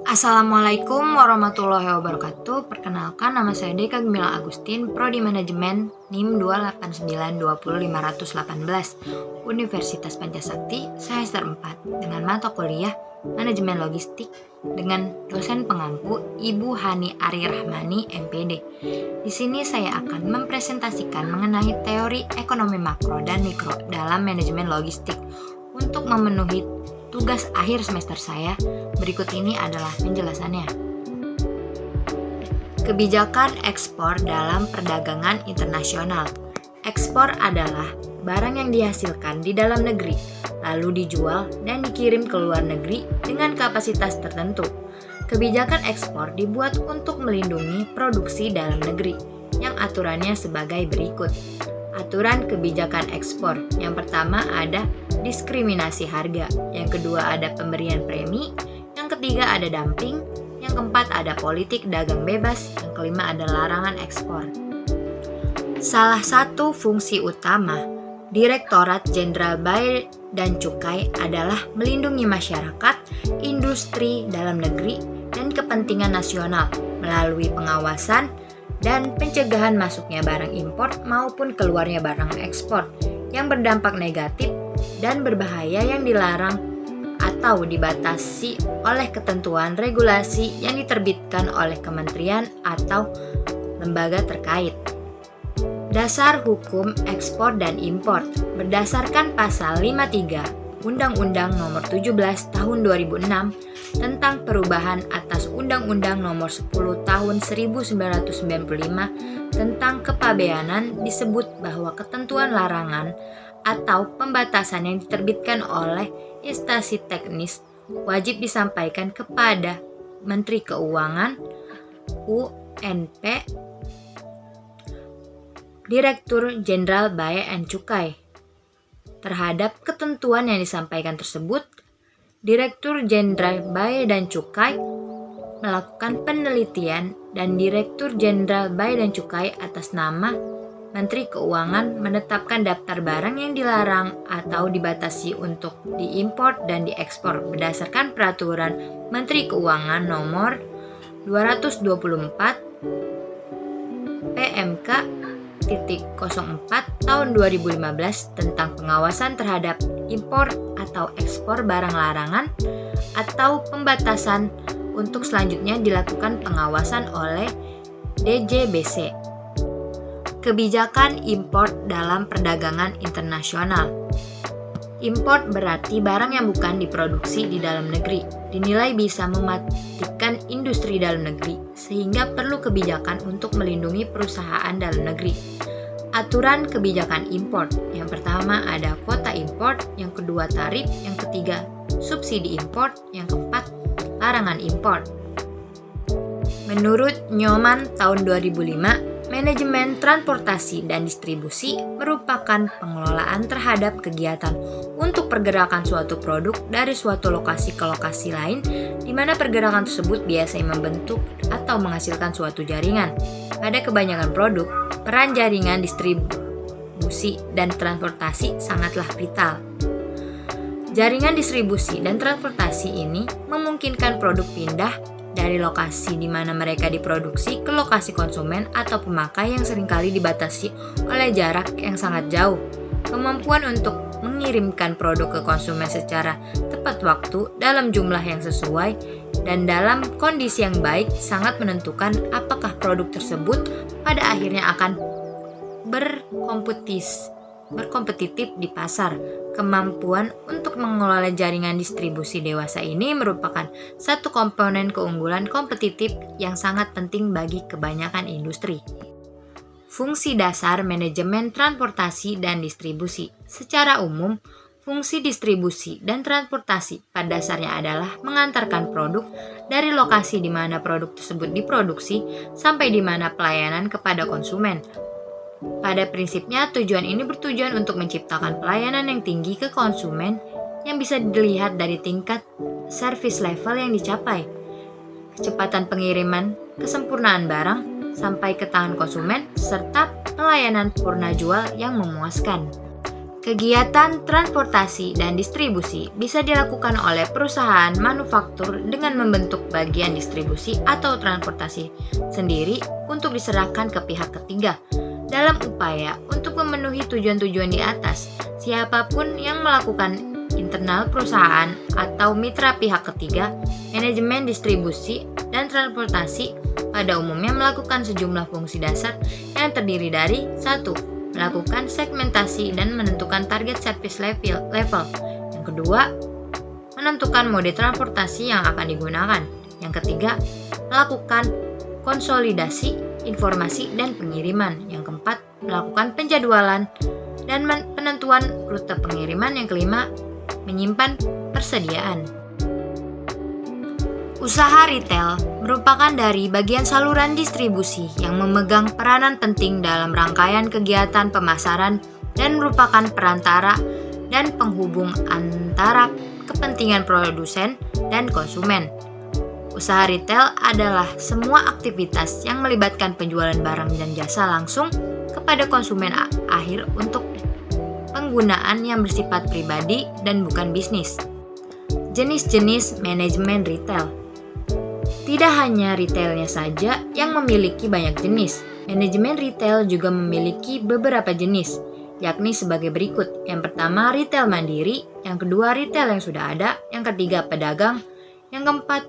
Assalamualaikum warahmatullahi wabarakatuh. Perkenalkan, nama saya Deka Gemila Agustin, Prodi Manajemen NIM 289205018, Universitas Pancasakti, semester 4, dengan mata kuliah Manajemen Logistik dengan dosen pengampu Ibu Hani Ari Rahmani, MPD. Di sini saya akan mempresentasikan mengenai teori ekonomi makro dan mikro dalam manajemen logistik. Untuk memenuhi tugas akhir semester saya, berikut ini adalah penjelasannya. Kebijakan ekspor dalam perdagangan internasional. Ekspor adalah barang yang dihasilkan di dalam negeri, lalu dijual dan dikirim ke luar negeri dengan kapasitas tertentu. Kebijakan ekspor dibuat untuk melindungi produksi dalam negeri, yang aturannya sebagai berikut. Aturan kebijakan ekspor. Yang pertama ada diskriminasi harga, yang kedua ada pemberian premi, yang ketiga ada dumping, yang keempat ada politik dagang bebas, yang kelima ada larangan ekspor. Salah satu fungsi utama Direktorat Jenderal Bea dan Cukai adalah melindungi masyarakat, industri dalam negeri, dan kepentingan nasional melalui pengawasan dan pencegahan masuknya barang impor maupun keluarnya barang ekspor yang berdampak negatif dan berbahaya yang dilarang atau dibatasi oleh ketentuan regulasi yang diterbitkan oleh kementerian atau lembaga terkait. Dasar hukum ekspor dan impor berdasarkan pasal 53 Undang-Undang Nomor 17 Tahun 2006 tentang perubahan atas Undang-Undang Nomor 10 Tahun 1995 tentang kepabeanan disebut bahwa ketentuan larangan atau pembatasan yang diterbitkan oleh instansi teknis wajib disampaikan kepada Menteri Keuangan, UNP, Direktur Jenderal Bea dan Cukai. Terhadap ketentuan yang disampaikan tersebut, Direktur Jenderal Bea dan Cukai melakukan penelitian dan Direktur Jenderal Bea dan Cukai atas nama Menteri Keuangan menetapkan daftar barang yang dilarang atau dibatasi untuk diimpor dan diekspor berdasarkan Peraturan Menteri Keuangan Nomor 224 PMK 04 tahun 2015 tentang pengawasan terhadap impor atau ekspor barang larangan atau pembatasan untuk selanjutnya dilakukan pengawasan oleh DJBC. Kebijakan impor dalam perdagangan internasional. Impor berarti barang yang bukan diproduksi di dalam negeri, dinilai bisa mematikan industri dalam negeri, sehingga perlu kebijakan untuk melindungi perusahaan dalam negeri. Aturan kebijakan impor. Yang pertama ada kuota impor, yang kedua tarif, yang ketiga subsidi impor, yang keempat larangan impor. Menurut Nyoman tahun 2005, manajemen transportasi dan distribusi merupakan pengelolaan terhadap kegiatan untuk pergerakan suatu produk dari suatu lokasi ke lokasi lain, di mana pergerakan tersebut biasanya membentuk atau menghasilkan suatu jaringan. Pada kebanyakan produk, peran jaringan distribusi dan transportasi sangatlah vital. Jaringan distribusi dan transportasi ini memungkinkan produk pindah dari lokasi di mana mereka diproduksi ke lokasi konsumen atau pemakai yang seringkali dibatasi oleh jarak yang sangat jauh. Kemampuan untuk mengirimkan produk ke konsumen secara tepat waktu dalam jumlah yang sesuai dan dalam kondisi yang baik sangat menentukan apakah produk tersebut pada akhirnya akan berkompetitif di pasar. Kemampuan untuk mengelola jaringan distribusi dewasa ini merupakan satu komponen keunggulan kompetitif yang sangat penting bagi kebanyakan industri. Fungsi dasar manajemen transportasi dan distribusi. Secara umum, fungsi distribusi dan transportasi pada dasarnya adalah mengantarkan produk dari lokasi di mana produk tersebut diproduksi sampai di mana pelayanan kepada konsumen. Pada prinsipnya, tujuan ini bertujuan untuk menciptakan pelayanan yang tinggi ke konsumen yang bisa dilihat dari tingkat service level yang dicapai, kecepatan pengiriman, kesempurnaan barang sampai ke tangan konsumen, serta pelayanan purna jual yang memuaskan. Kegiatan transportasi dan distribusi bisa dilakukan oleh perusahaan manufaktur dengan membentuk bagian distribusi atau transportasi sendiri untuk diserahkan ke pihak ketiga. Dalam upaya untuk memenuhi tujuan-tujuan di atas, siapapun yang melakukan internal perusahaan atau mitra pihak ketiga, manajemen distribusi dan transportasi pada umumnya melakukan sejumlah fungsi dasar yang terdiri dari 1. Melakukan segmentasi dan menentukan target service level. Yang kedua, menentukan mode transportasi yang akan digunakan. Yang ketiga, melakukan konsolidasi informasi dan pengiriman. Yang keempat, melakukan penjadwalan dan penentuan rute pengiriman. Yang kelima, menyimpan persediaan. Usaha retail merupakan dari bagian saluran distribusi yang memegang peranan penting dalam rangkaian kegiatan pemasaran dan merupakan perantara dan penghubung antara kepentingan produsen dan konsumen. Usaha retail adalah semua aktivitas yang melibatkan penjualan barang dan jasa langsung kepada konsumen akhir untuk penggunaan yang bersifat pribadi dan bukan bisnis. Jenis-jenis manajemen retail. Tidak hanya retailnya saja yang memiliki banyak jenis, manajemen retail juga memiliki beberapa jenis, yakni sebagai berikut. Yang pertama, retail mandiri. Yang kedua, retail yang sudah ada. Yang ketiga, pedagang. Yang keempat,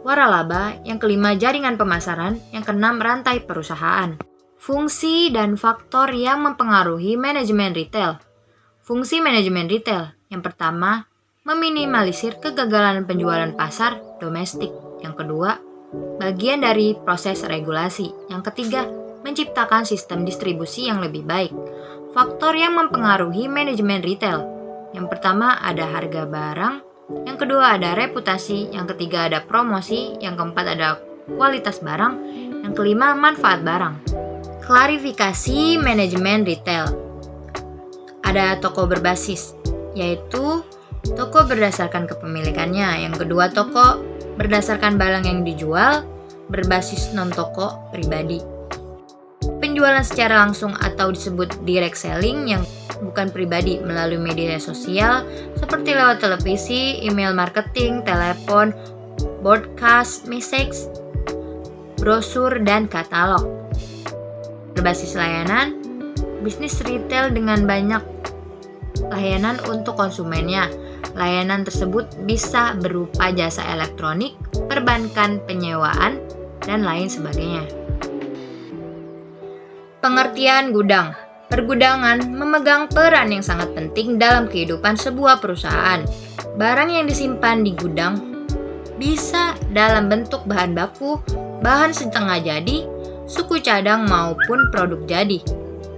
waralaba. Yang kelima, jaringan pemasaran. Yang keenam, rantai perusahaan. Fungsi dan faktor yang mempengaruhi manajemen retail. Fungsi manajemen retail. Yang pertama, meminimalisir kegagalan penjualan pasar domestik. Yang kedua, bagian dari proses regulasi. Yang ketiga, menciptakan sistem distribusi yang lebih baik. Faktor yang mempengaruhi manajemen retail. Yang pertama ada harga barang, yang kedua ada reputasi, yang ketiga ada promosi, yang keempat ada kualitas barang, yang kelima manfaat barang. Klarifikasi manajemen retail. Ada toko berbasis, yaitu toko berdasarkan kepemilikannya. Yang kedua, toko berdasarkan barang yang dijual, berbasis non-toko pribadi. Penjualan secara langsung atau disebut direct selling yang bukan pribadi melalui media sosial seperti lewat televisi, email marketing, telepon, broadcast message, brosur, dan katalog. Berbasis layanan, bisnis retail dengan banyak layanan untuk konsumennya. Layanan tersebut bisa berupa jasa elektronik, perbankan, penyewaan, dan lain sebagainya. Pengertian gudang. Pergudangan memegang peran yang sangat penting dalam kehidupan sebuah perusahaan. Barang yang disimpan di gudang bisa dalam bentuk bahan baku, bahan setengah jadi, suku cadang maupun produk jadi.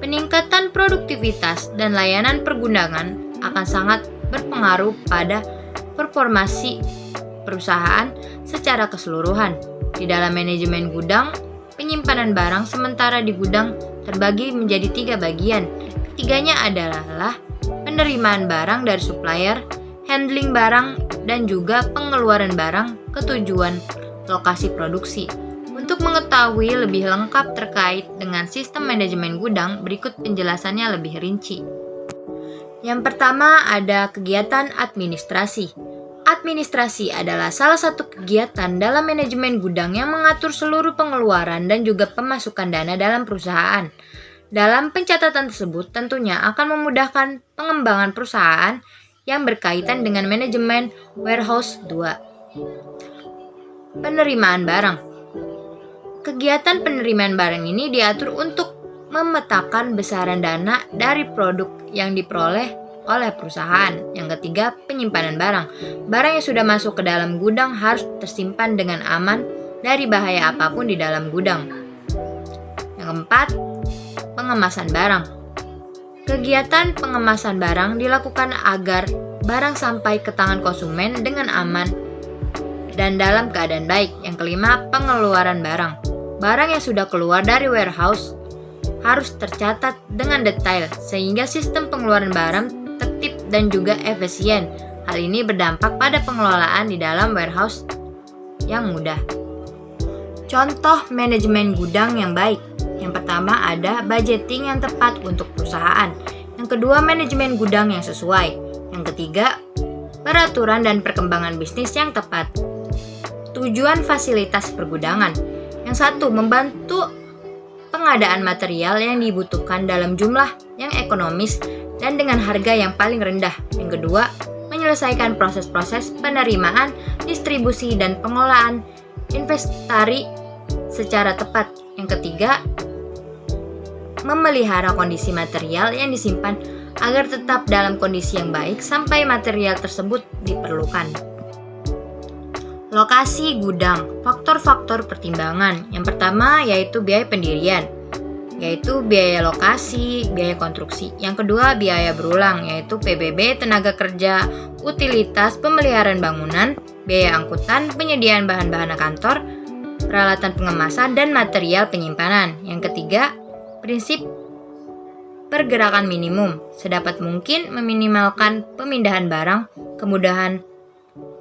Peningkatan produktivitas dan layanan pergudangan akan sangat berpengaruh pada performasi perusahaan secara keseluruhan. Di dalam manajemen gudang, penyimpanan barang sementara di gudang terbagi menjadi 3 bagian. Ketiganya adalah penerimaan barang dari supplier, handling barang, dan juga pengeluaran barang ke tujuan lokasi produksi. Untuk mengetahui lebih lengkap terkait dengan sistem manajemen gudang, berikut penjelasannya lebih rinci. Yang pertama ada kegiatan administrasi. Administrasi adalah salah satu kegiatan dalam manajemen gudang yang mengatur seluruh pengeluaran dan juga pemasukan dana dalam perusahaan. Dalam pencatatan tersebut tentunya akan memudahkan pengembangan perusahaan yang berkaitan dengan manajemen warehouse 2. Penerimaan barang. Kegiatan penerimaan barang ini diatur untuk memetakan besaran dana dari produk yang diperoleh oleh perusahaan. Yang ketiga, penyimpanan barang. Barang yang sudah masuk ke dalam gudang harus tersimpan dengan aman dari bahaya apapun di dalam gudang. Yang keempat, pengemasan barang. Kegiatan pengemasan barang dilakukan agar barang sampai ke tangan konsumen dengan aman dan dalam keadaan baik. Yang kelima, pengeluaran barang. Barang yang sudah keluar dari warehouse harus tercatat dengan detail sehingga sistem pengeluaran barang tertib dan juga efisien. Hal ini berdampak pada pengelolaan di dalam warehouse yang mudah. Contoh manajemen gudang yang baik. Yang pertama ada budgeting yang tepat untuk perusahaan. Yang kedua, manajemen gudang yang sesuai. Yang ketiga, peraturan dan perkembangan bisnis yang tepat. Tujuan fasilitas pergudangan. Yang satu, membantu pengadaan material yang dibutuhkan dalam jumlah yang ekonomis dan dengan harga yang paling rendah. Yang kedua, menyelesaikan proses-proses penerimaan, distribusi, dan pengolahan inventari secara tepat. Yang ketiga, memelihara kondisi material yang disimpan agar tetap dalam kondisi yang baik sampai material tersebut diperlukan. Lokasi gudang, faktor-faktor pertimbangan. Yang pertama yaitu biaya pendirian, yaitu biaya lokasi, biaya konstruksi. Yang kedua, biaya berulang, yaitu PBB, tenaga kerja, utilitas, pemeliharaan bangunan, biaya angkutan, penyediaan bahan-bahan kantor, peralatan pengemasan, dan material penyimpanan. Yang ketiga, prinsip pergerakan minimum, sedapat mungkin meminimalkan pemindahan barang, kemudahan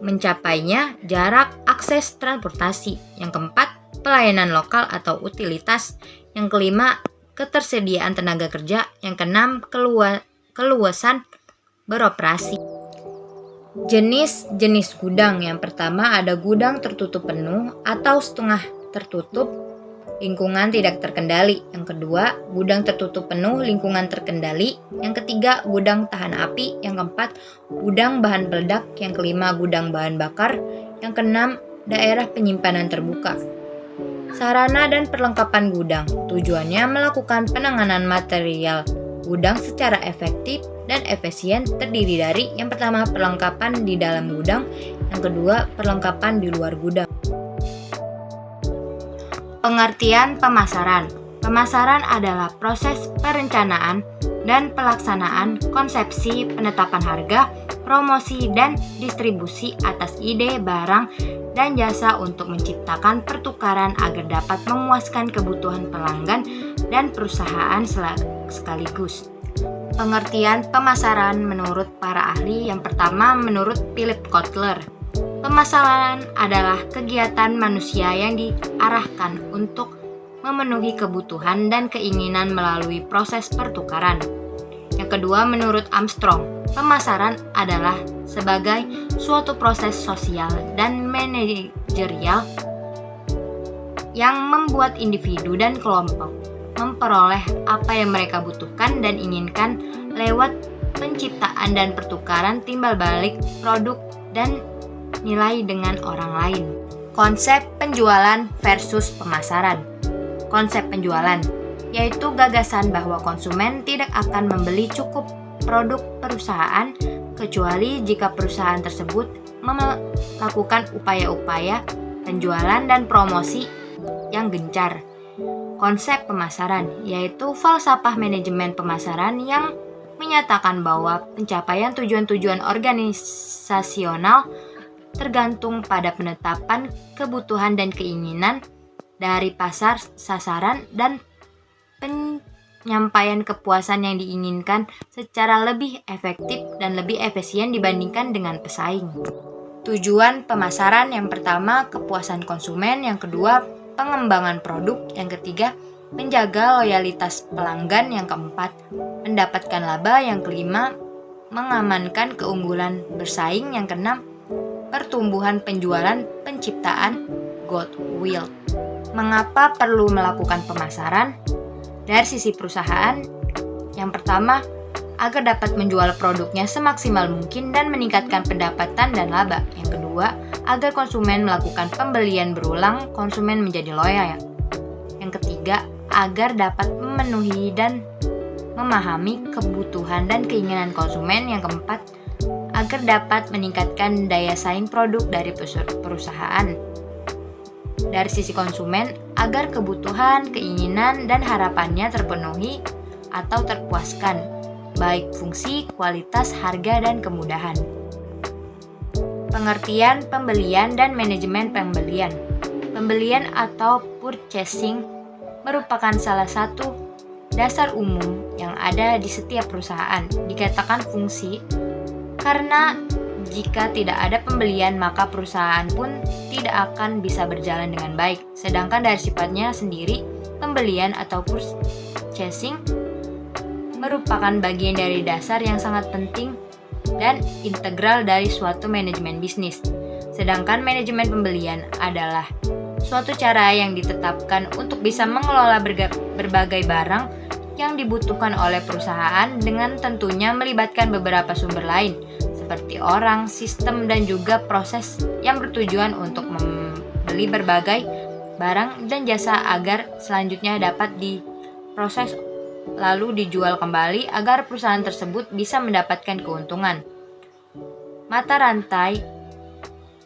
mencapainya, jarak, akses transportasi. Yang keempat, pelayanan lokal atau utilitas. Yang kelima, ketersediaan tenaga kerja. Yang keenam, keluasan beroperasi. Jenis-jenis gudang. Yang pertama ada gudang tertutup penuh atau setengah tertutup, lingkungan tidak terkendali. Yang kedua, gudang tertutup penuh, lingkungan terkendali. Yang ketiga, gudang tahan api. Yang keempat, gudang bahan peledak. Yang kelima, gudang bahan bakar. Yang keenam, daerah penyimpanan terbuka. Sarana dan perlengkapan gudang. Tujuannya melakukan penanganan material gudang secara efektif dan efisien, terdiri dari yang pertama, perlengkapan di dalam gudang. Yang kedua, perlengkapan di luar gudang. Pengertian pemasaran. Pemasaran adalah proses perencanaan dan pelaksanaan konsepsi, penetapan harga, promosi, dan distribusi atas ide, barang, dan jasa untuk menciptakan pertukaran agar dapat memuaskan kebutuhan pelanggan dan perusahaan sekaligus. Pengertian pemasaran menurut para ahli. Yang pertama, menurut Philip Kotler, pemasaran adalah kegiatan manusia yang diarahkan untuk memenuhi kebutuhan dan keinginan melalui proses pertukaran. Yang kedua, menurut Armstrong, pemasaran adalah sebagai suatu proses sosial dan manajerial yang membuat individu dan kelompok memperoleh apa yang mereka butuhkan dan inginkan lewat penciptaan dan pertukaran timbal balik produk dan nilai dengan orang lain. Konsep penjualan versus pemasaran. Konsep penjualan yaitu gagasan bahwa konsumen tidak akan membeli cukup produk perusahaan kecuali jika perusahaan tersebut melakukan upaya-upaya penjualan dan promosi yang gencar. Konsep pemasaran yaitu falsafah manajemen pemasaran yang menyatakan bahwa pencapaian tujuan-tujuan organisasional tergantung pada penetapan kebutuhan dan keinginan dari pasar sasaran dan penyampaian kepuasan yang diinginkan secara lebih efektif dan lebih efisien dibandingkan dengan pesaing. Tujuan pemasaran yang pertama, kepuasan konsumen. Yang kedua, pengembangan produk. Yang ketiga, menjaga loyalitas pelanggan. Yang keempat, mendapatkan laba. Yang kelima, mengamankan keunggulan bersaing. Yang keenam, pertumbuhan penjualan, penciptaan goodwill. Mengapa perlu melakukan pemasaran? Dari sisi perusahaan, yang pertama, agar dapat menjual produknya semaksimal mungkin dan meningkatkan pendapatan dan laba. Yang kedua, agar konsumen melakukan pembelian berulang, konsumen menjadi loyal. Yang ketiga, agar dapat memenuhi dan memahami kebutuhan dan keinginan konsumen. Yang keempat, agar dapat meningkatkan daya saing produk dari perusahaan. Dari sisi konsumen, agar kebutuhan, keinginan, dan harapannya terpenuhi atau terpuaskan, baik fungsi, kualitas, harga, dan kemudahan. Pengertian pembelian dan manajemen pembelian. Pembelian atau purchasing merupakan salah satu dasar umum yang ada di setiap perusahaan. Dikatakan fungsi karena jika tidak ada pembelian maka perusahaan pun tidak akan bisa berjalan dengan baik. Sedangkan dari sifatnya sendiri, pembelian atau purchasing merupakan bagian dari dasar yang sangat penting dan integral dari suatu manajemen bisnis. Sedangkan manajemen pembelian adalah suatu cara yang ditetapkan untuk bisa mengelola berbagai barang yang dibutuhkan oleh perusahaan dengan tentunya melibatkan beberapa sumber lain seperti orang, sistem, dan juga proses yang bertujuan untuk membeli berbagai barang dan jasa agar selanjutnya dapat diproses lalu dijual kembali agar perusahaan tersebut bisa mendapatkan keuntungan. Mata rantai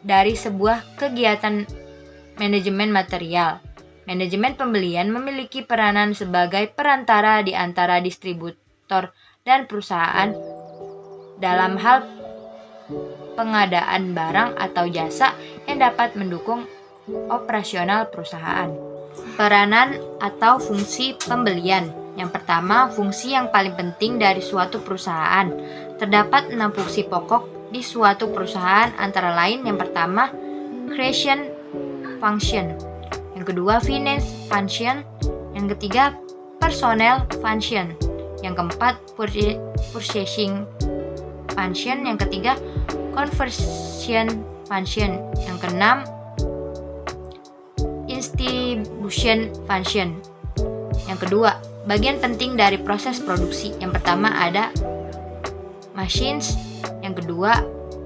dari sebuah kegiatan manajemen material. Manajemen pembelian memiliki peranan sebagai perantara di antara distributor dan perusahaan dalam hal pengadaan barang atau jasa yang dapat mendukung operasional perusahaan. Peranan atau fungsi pembelian. Yang pertama, fungsi yang paling penting dari suatu perusahaan. Terdapat 6 fungsi pokok di suatu perusahaan, antara lain yang pertama, creation function, yang kedua finance function, yang ketiga personnel function, yang keempat purchasing function, yang ketiga conversion function, yang keenam distribution function. Yang kedua, bagian penting dari proses produksi. Yang pertama ada machines, yang kedua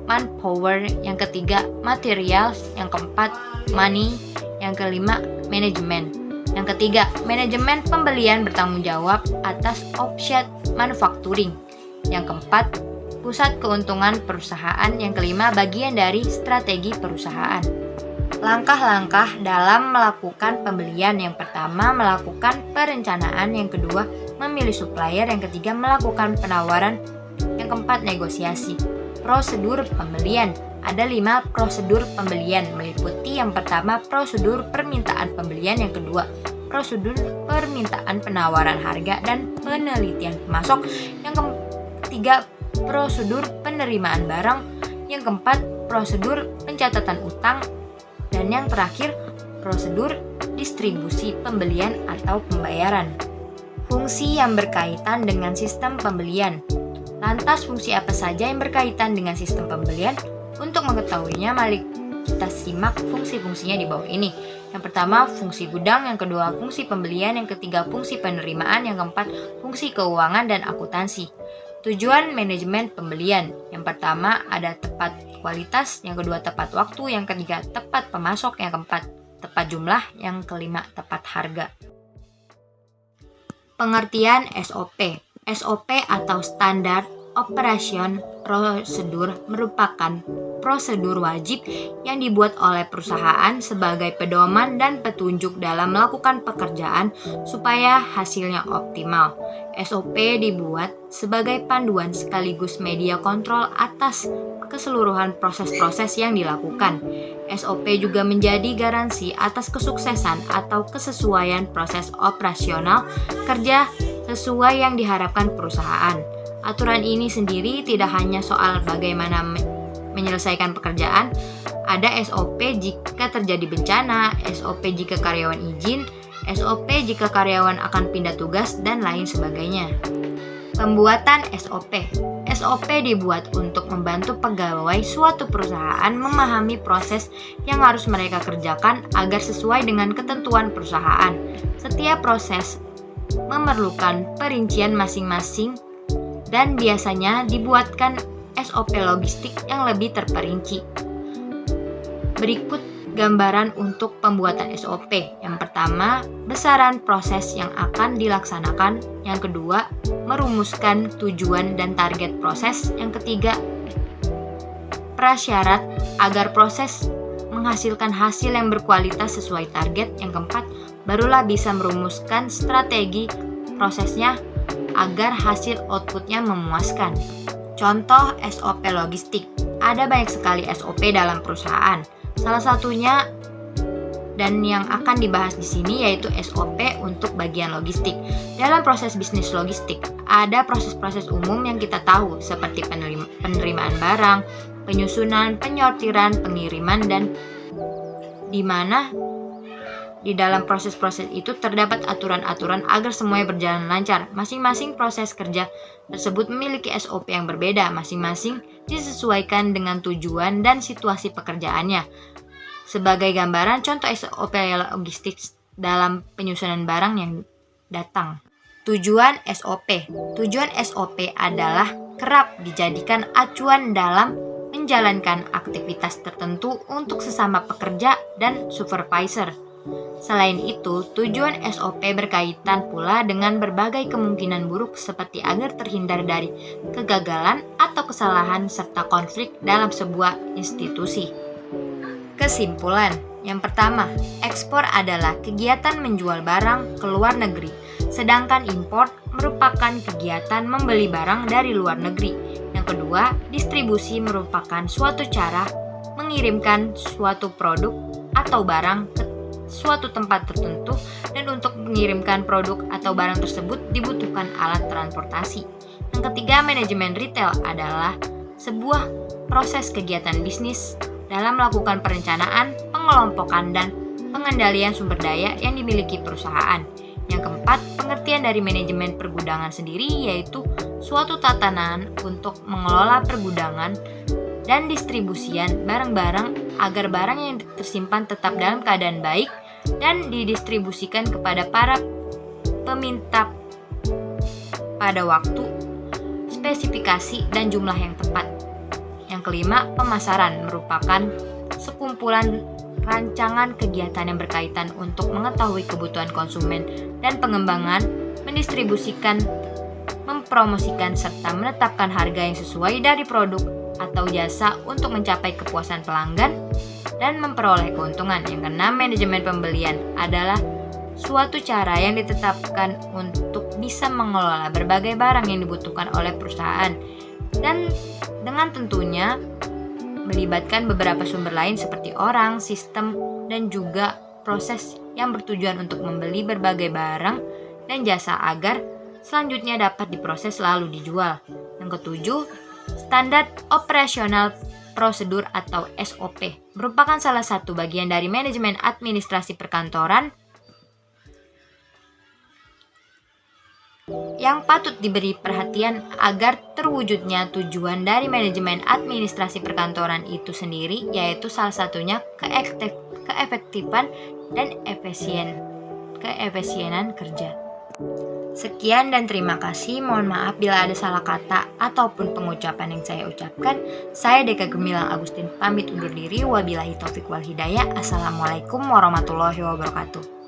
manpower, yang ketiga materials, yang keempat money, yang kelima manajemen. Yang ketiga, manajemen pembelian bertanggung jawab atas offset manufacturing. Yang keempat, pusat keuntungan perusahaan. Yang kelima, bagian dari strategi perusahaan. Langkah-langkah dalam melakukan pembelian. Yang pertama, melakukan perencanaan. Yang kedua, memilih supplier. Yang ketiga, melakukan penawaran. Yang keempat, negosiasi. Prosedur pembelian. Ada 5 prosedur pembelian, meliputi yang pertama prosedur permintaan pembelian, yang kedua prosedur permintaan penawaran harga dan penelitian pemasok, yang ketiga prosedur penerimaan barang, yang keempat prosedur pencatatan utang, dan yang terakhir prosedur distribusi pembelian atau pembayaran. Fungsi yang berkaitan dengan sistem pembelian. Lantas fungsi apa saja yang berkaitan dengan sistem pembelian? Untuk mengetahuinya, mari kita simak fungsi-fungsinya di bawah ini. Yang pertama, fungsi gudang. Yang kedua, fungsi pembelian. Yang ketiga, fungsi penerimaan. Yang keempat, fungsi keuangan dan akuntansi. Tujuan manajemen pembelian. Yang pertama, ada tepat kualitas. Yang kedua, tepat waktu. Yang ketiga, tepat pemasok. Yang keempat, tepat jumlah. Yang kelima, tepat harga. Pengertian SOP. SOP atau Standard Operation Procedure merupakan prosedur wajib yang dibuat oleh perusahaan sebagai pedoman dan petunjuk dalam melakukan pekerjaan supaya hasilnya optimal. SOP dibuat sebagai panduan sekaligus media kontrol atas keseluruhan proses-proses yang dilakukan. SOP juga menjadi garansi atas kesuksesan atau kesesuaian proses operasional kerja sesuai yang diharapkan perusahaan. Aturan ini sendiri tidak hanya soal bagaimana menyelesaikan pekerjaan, ada SOP jika terjadi bencana, SOP jika karyawan izin, SOP jika karyawan akan pindah tugas, dan lain sebagainya. Pembuatan SOP. SOP dibuat untuk membantu pegawai suatu perusahaan memahami proses yang harus mereka kerjakan agar sesuai dengan ketentuan perusahaan. Setiap proses memerlukan perincian masing-masing dan biasanya dibuatkan SOP logistik yang lebih terperinci. Berikut gambaran untuk pembuatan SOP. Yang pertama, besaran proses yang akan dilaksanakan. Yang kedua, merumuskan tujuan dan target proses. Yang ketiga, prasyarat agar proses menghasilkan hasil yang berkualitas sesuai target. Yang keempat, barulah bisa merumuskan strategi prosesnya agar hasil outputnya memuaskan. Contoh SOP logistik. Ada banyak sekali SOP dalam perusahaan. Salah satunya dan yang akan dibahas di sini yaitu SOP untuk bagian logistik. Dalam proses bisnis logistik, ada proses-proses umum yang kita tahu seperti penerimaan barang, penyusunan, penyortiran, pengiriman, dan di mana Di dalam proses-proses itu terdapat aturan-aturan agar semuanya berjalan lancar. Masing-masing proses kerja tersebut memiliki SOP yang berbeda, masing-masing disesuaikan dengan tujuan dan situasi pekerjaannya. Sebagai gambaran, contoh SOP logistik dalam penyusunan barang yang datang. Tujuan SOP. Tujuan SOP adalah kerap dijadikan acuan dalam menjalankan aktivitas tertentu untuk sesama pekerja dan supervisor. Selain itu, tujuan SOP berkaitan pula dengan berbagai kemungkinan buruk seperti agar terhindar dari kegagalan atau kesalahan serta konflik dalam sebuah institusi. Kesimpulan, yang pertama, ekspor adalah kegiatan menjual barang ke luar negeri, sedangkan import merupakan kegiatan membeli barang dari luar negeri. Yang kedua, distribusi merupakan suatu cara mengirimkan suatu produk atau barang ke suatu tempat tertentu, dan untuk mengirimkan produk atau barang tersebut dibutuhkan alat transportasi. Yang ketiga, manajemen retail adalah sebuah proses kegiatan bisnis dalam melakukan perencanaan, pengelompokan, dan pengendalian sumber daya yang dimiliki perusahaan. Yang keempat, pengertian dari manajemen pergudangan sendiri yaitu suatu tatanan untuk mengelola pergudangan dan distribusian barang-barang agar barang yang tersimpan tetap dalam keadaan baik dan didistribusikan kepada para peminta pada waktu, spesifikasi, dan jumlah yang tepat. Yang kelima, pemasaran merupakan sekumpulan rancangan kegiatan yang berkaitan untuk mengetahui kebutuhan konsumen dan pengembangan, mendistribusikan, mempromosikan, serta menetapkan harga yang sesuai dari produk atau jasa untuk mencapai kepuasan pelanggan dan memperoleh keuntungan. Yang keenam, manajemen pembelian adalah suatu cara yang ditetapkan untuk bisa mengelola berbagai barang yang dibutuhkan oleh perusahaan dan dengan tentunya melibatkan beberapa sumber lain seperti orang, sistem, dan juga proses yang bertujuan untuk membeli berbagai barang dan jasa agar selanjutnya dapat diproses lalu dijual. Yang ketujuh, standar operasional prosedur atau SOP merupakan salah satu bagian dari manajemen administrasi perkantoran yang patut diberi perhatian agar terwujudnya tujuan dari manajemen administrasi perkantoran itu sendiri, yaitu salah satunya keefektifan dan keefisienan kerja. Sekian dan terima kasih. Mohon maaf bila ada salah kata ataupun pengucapan yang saya ucapkan. Saya Deka Gemilang Agustin pamit undur diri. Wabillahi taufik wal hidayah. Assalamualaikum warahmatullahi wabarakatuh.